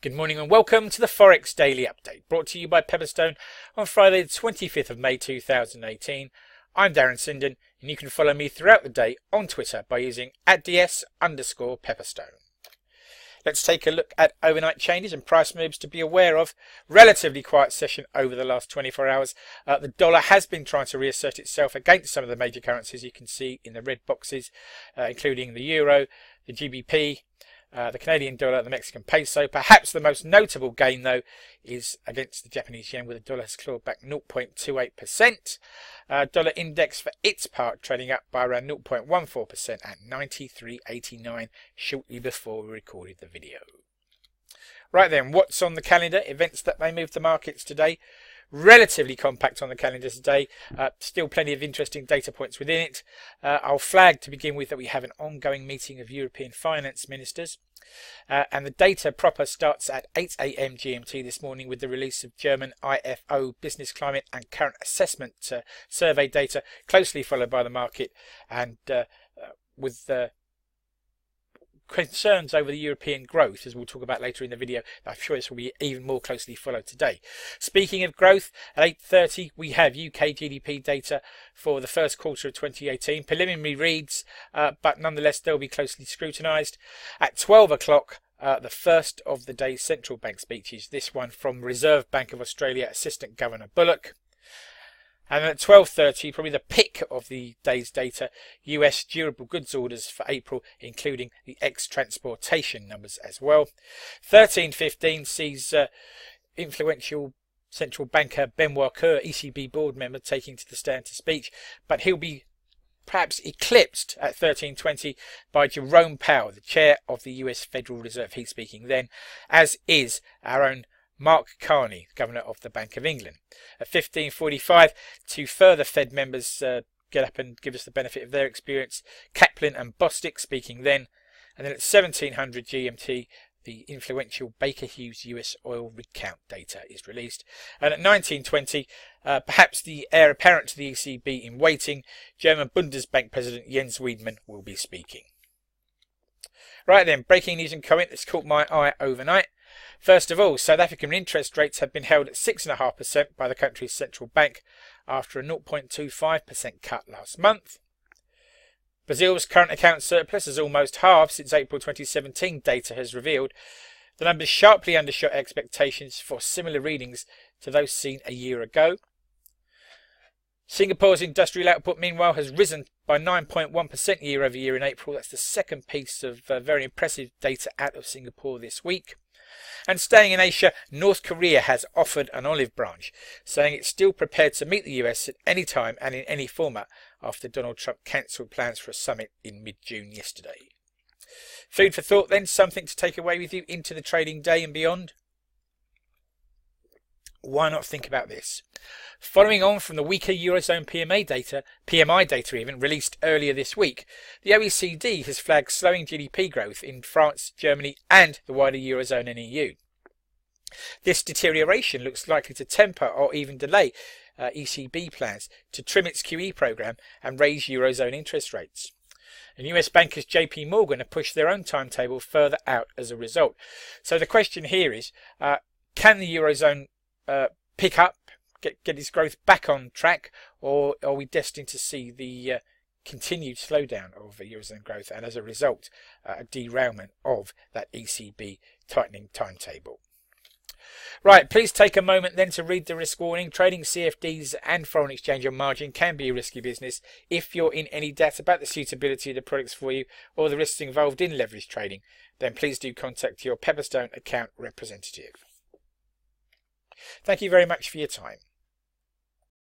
Good morning and welcome to the Forex Daily Update, brought to you by Pepperstone on Friday the 25th of May 2018. I'm Darren Sinden, and you can follow me throughout the day on Twitter by using @ds_Pepperstone. Let's take a look at overnight changes and price moves to be aware of. Relatively quiet session over the last 24 hours. The dollar has been trying to reassert itself against some of the major currencies you can see in the red boxes, including the euro, the GBP, the Canadian dollar, the Mexican peso. Perhaps the most notable gain, though, is against the Japanese yen, where the dollar has clawed back 0.28%. Dollar index, for its part, trading up by around 0.14% at 93.89 shortly before we recorded the video. Right then, what's on the calendar? Events that may move the markets today. Relatively compact on the calendar today. Still plenty of interesting data points within it. I'll flag to begin with that we have an ongoing meeting of European finance ministers. And the data proper starts at 8 a.m. GMT this morning with the release of German IFO business climate and current assessment survey data, closely followed by the market, and with concerns over the European growth, as we'll talk about later in the video. I'm sure this will be even more closely followed today. Speaking of growth, at 8:30 we have UK GDP data for the first quarter of 2018. Preliminary reads, but nonetheless they'll be closely scrutinised. At 12 o'clock, the first of the day's central bank speeches, this one from Reserve Bank of Australia Assistant Governor Bullock. And then at 12:30, probably the pick of the day's data, US durable goods orders for April, including the ex-transportation numbers as well. 13:15 sees influential central banker Benoit Kerr, ECB board member, taking to the stand to speak, but he'll be perhaps eclipsed at 13:20 by Jerome Powell, the chair of the US Federal Reserve. He's speaking then, as is our own Mark Carney, Governor of the Bank of England. At 15:45, two further Fed members get up and give us the benefit of their experience. Kaplan and Bostic speaking then. And then at 1700 GMT, the influential Baker Hughes US oil rig count data is released. And at 1920, perhaps the heir apparent to the ECB in waiting, German Bundesbank President Jens Wiedmann will be speaking. Right then, breaking news and comment that's caught my eye overnight. First of all, South African interest rates have been held at 6.5% by the country's central bank after a 0.25% cut last month. Brazil's current account surplus has almost halved since April 2017, data has revealed. The numbers sharply undershot expectations for similar readings to those seen a year ago. Singapore's industrial output, meanwhile, has risen by 9.1% year over year in April. That's the second piece of very impressive data out of Singapore this week. And staying in Asia, North Korea has offered an olive branch, saying it's still prepared to meet the US at any time and in any format after Donald Trump cancelled plans for a summit in mid-June yesterday. Food for thought then, something to take away with you into the trading day and beyond. Why not think about this? Following on from the weaker Eurozone PMI data even, released earlier this week, the OECD has flagged slowing GDP growth in France, Germany and the wider Eurozone and EU. This deterioration looks likely to temper or even delay ECB plans to trim its QE programme and raise Eurozone interest rates. And US bankers JP Morgan have pushed their own timetable further out as a result. So the question here is, can the Eurozone pick up, get its growth back on track, or are we destined to see the continued slowdown of Eurozone growth and as a result a derailment of that ECB tightening timetable? Right, please take a moment then to read the risk warning. Trading CFDs and foreign exchange on margin can be a risky business. If you're in any doubt about the suitability of the products for you or the risks involved in leverage trading, then please do contact your Pepperstone account representative. Thank you very much for your time.